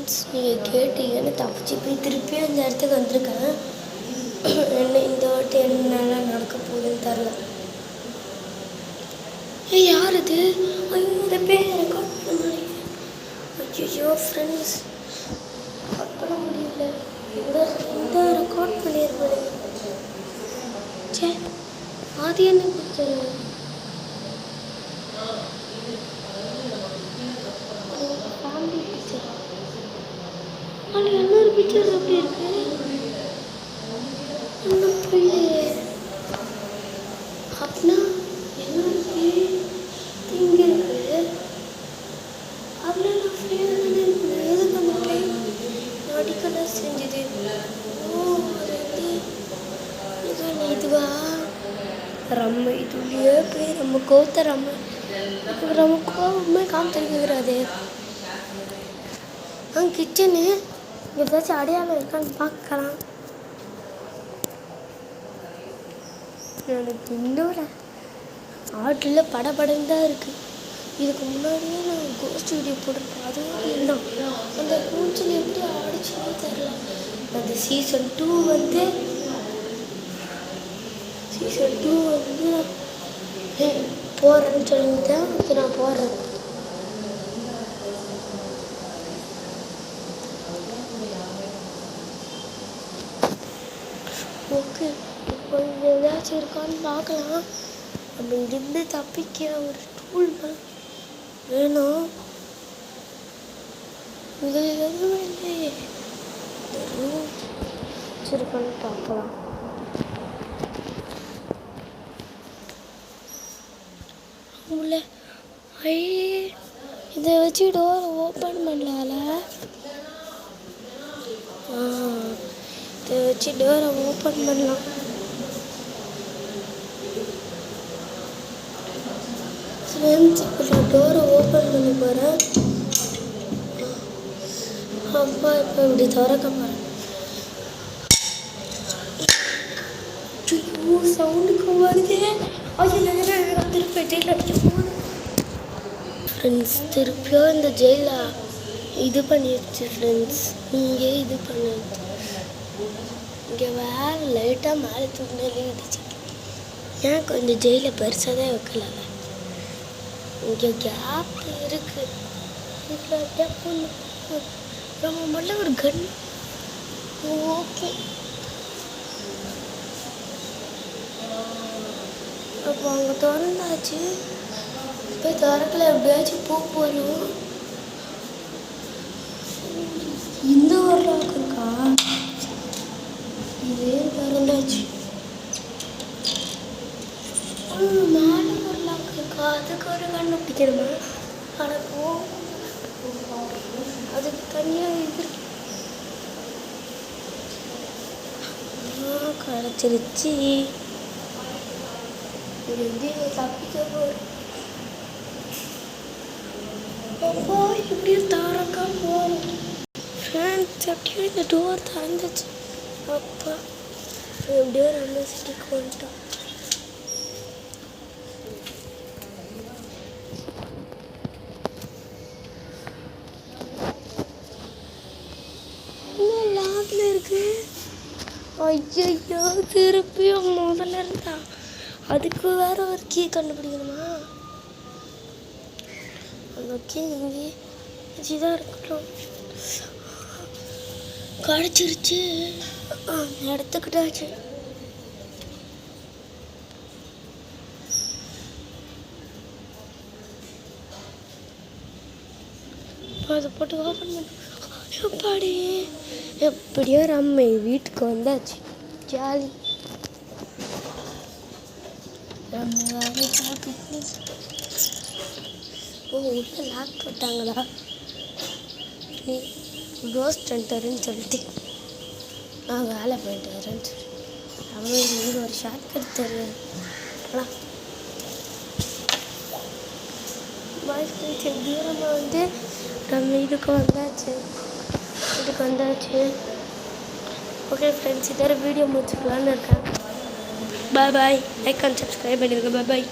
Friends, நீங்கள் கேட்டீங்கன்னு தப்பிச்சு போய் திருப்பியும் இந்த இடத்துக்கு வந்திருக்கேன். என்ன இந்த வாட்டி என்னெல்லாம் நடக்க போகுதுன்னு தெரில. யார் இது? ஐயோ, இந்த பேர் ரெக்கார்ட் பண்ண முடியல. ஐயோ ஃப்ரெண்ட்ஸ், ரெக்கார்ட் பண்ண முடியல. இந்த ரெக்கார்ட் பண்ணியிருப்பேன். சே, அது என்ன பிக்சர்? Family picture. ஆனால் இன்னொரு பிக்சர் எப்படி இருக்கு? இன்னும் புரியலையே. அப்படின்னா என்னோட இங்கே இருக்கு. அதில் நான் ஃப்ரீயாக தானே இருந்தேன். எதுக்கு அந்த டைம் நடிக்கலாம் செஞ்சது? ஓ, அது வந்து இதுவா ரம்ம இதுலேயே போய் நம்ம கோத்த நம்ம கோவமே காமிச்சிருக்கிறாரு. கிச்சனு ஏதாச்சும் அடையாளம் இருக்கான்னு பார்க்கலாம். எனக்கு இன்னொரு ஆட்டில் படப்படம் தான் இருக்குது. இதுக்கு முன்னாடியே நான் கோஸ்ட் வீடியோ போட்டிருப்பேன். அதுவும் தான் அந்த மூஞ்சில் எப்படி ஆடிச்சுன்னே தெரில. அந்த சீசன் 2 வந்து போடுறேன்னு சொல்லிவிட்டேன். அது நான் போடுறேன். ஓகே, இப்போ ஏதாச்சும் இருக்கான்னு பார்க்கலாம். நம்ம இங்கிருந்து தப்பிக்க ஒரு டூல் வேணும். இது எதுவும் இல்லையே. வச்சிருக்கான்னு பார்க்கலாம். இதை வச்சு டோரை ஓப்பன் பண்ணலாம்ல. இதை வச்சு டோரை ஓப்பன் பண்ணலாம். ஃப்ரெண்ட்ஸ், இப்போ நான் டோரை ஓப்பன் பண்ண போகிறேன். அப்பா இப்போ இப்படி திறக்க போகிறேன். சவுண்டுக்கு வருது. திருப்பி ஜெயிலில் அடிக்க போகுது. ஃப்ரெண்ட்ஸ், திருப்பியும் இந்த ஜெயிலில் இது பண்ணிடுச்சு. ஃப்ரெண்ட்ஸ், நீங்கள் இது பண்ணிடுச்சு. இங்கே வேறு லைட்டாக மேலே தூங்கினாலே இடிச்சு. ஏன் கொஞ்சம் ஜெயிலில் பெருசாக தான் வைக்கல. இங்கே கேப் இருக்குது. இதில் கேப் நம்ம முதல்ல ஒரு கன். ஓகே, அப்போ அங்கே திறந்தாச்சு. இப்போ திறக்கல. எப்படியாச்சும் போகணும். இந்த ஒரு லாக் இருக்கா? இதே திறந்தாச்சு. மேலே ஒரு லாக் இருக்கா? அதுக்கு ஒரு கண்டுபிடிக்கணுமா? ஆனால் அதுக்கு தனியாக இது கிடச்சிருச்சு. இது வந்து தப்பிக்க போகிறேன். அப்போ இப்படியும் தாரக்கா போகிறோம். ஃப்ரெண்ட்ஸ், எப்படியும் இந்த டோர் திறந்துச்சு. அப்பா எப்படியோ நம்ம சிட்டிக்கு வந்துட்டோம். இன்னும் லாக்ல இருக்கு. ஐயோ, திருப்பியும் முதல்ல இருந்தா. அதுக்கு வேற ஒரு கீ கண்டுபிடிக்கணுமா? அந்த கீ இங்கே வச்சுதான் இருக்கட்டும். கிடச்சிருச்சு. எடுத்துக்கிட்டாச்சு. அதை போட்டு ஓப்பன் பண்ண. எப்பாடி எப்படியோ நம்ம வீட்டுக்கு வந்தாச்சு. ஜாலி. ஓ, உள்ள லாக் போட்டாங்களா? நீ கோஸ்ட் ஹண்டர்ன்னு சொல்லிட்டு நான் வேலை போயிட்டு வரேன்னு சொல்லி அவங்களுக்கு இங்கே ஒரு ஷார்ட் கட் தருவேன். பாய்ஸ் ஃப்ரெண்ட்ஸ், தூரமாக வந்து நம்ம இதுக்கு வந்தாச்சு. ஓகே ஃப்ரெண்ட்ஸ், இதோட வீடியோ முடிச்சுக்கலான்னு இருக்கேன். பாய் பாய். லைக் அண்ட் சப்ஸ்கிரைப் பண்ணிடுங்க. பாய் பாய்.